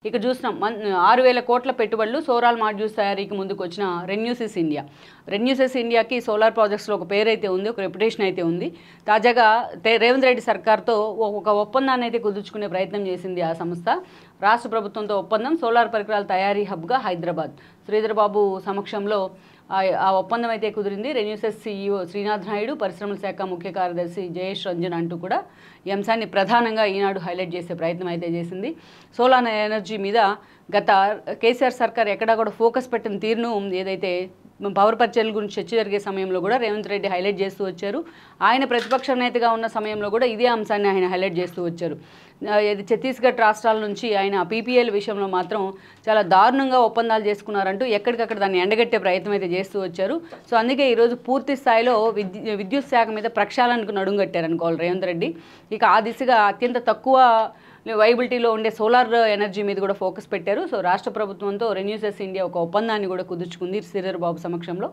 ఇక చూస్తున్నాం 6,000 కోట్ల పెట్టుబడులు సోలార్ మాడ్యూల్స్ తయారీకి ముందుకు వచ్చిన రెన్యూసిస్ ఇండియా. రెన్యూసిస్ ఇండియాకి సోలార్ ప్రాజెక్ట్స్లో ఒక పేరు అయితే ఉంది, ఒక రెప్యుటేషన్ అయితే ఉంది. తాజాగా రేవంత్ రెడ్డి సర్కార్తో ఒక ఒప్పందాన్ని అయితే కుదుర్చుకునే ప్రయత్నం చేసింది ఆ సంస్థ. రాష్ట్ర ప్రభుత్వంతో ఒప్పందం, సోలార్ పరికరాల తయారీ హబ్గా హైదరాబాద్. శ్రీధర్ బాబు సమక్షంలో ఆ ఒప్పందం అయితే కుదిరింది. రెన్యూసిస్ CEO శ్రీనాథ్ నాయుడు, పరిశ్రమల శాఖ ముఖ్య కార్యదర్శి జయేష్ రంజన్ అంటూ కూడా ఈ అంశాన్ని ప్రధానంగా ఈనాడు హైలైట్ చేసే ప్రయత్నం అయితే చేసింది. సోలార్ ఎనర్జీ మీద గత కేసీఆర్ సర్కార్ ఎక్కడా కూడా ఫోకస్ పెట్టిన తీరును ఏదైతే పవర్ పర్చేల గురించి చర్చ జరిగే సమయంలో కూడా రేవంత్ రెడ్డి హైలైట్ చేస్తూ వచ్చారు. ఆయన ప్రతిపక్ష నేతగా ఉన్న సమయంలో కూడా ఇదే అంశాన్ని ఆయన హైలైట్ చేస్తూ వచ్చారు. ఛత్తీస్గఢ్ రాష్ట్రాల నుంచి ఆయన PPL విషయంలో మాత్రం చాలా దారుణంగా ఒప్పందాలు చేసుకున్నారంటూ ఎక్కడికక్కడ దాన్ని ఎండగట్టే ప్రయత్నం అయితే చేస్తూ వచ్చారు. సో అందుకే ఈరోజు పూర్తి స్థాయిలో విద్యుత్ శాఖ మీద ప్రక్షాళనకు నడుంగట్టారనుకోవాలి రేవంత్ రెడ్డి. ఇక ఆ దిశగా అత్యంత తక్కువ వైబిలిటీలో ఉండే సోలార్ ఎనర్జీ మీద కూడా ఫోకస్ పెట్టారు. సో రాష్ట్ర ప్రభుత్వంతో రెన్యూసిస్ ఇండియా ఒక ఒప్పందాన్ని కూడా కుదుర్చుకుంది శ్రీధర్ బాబు సమక్షంలో.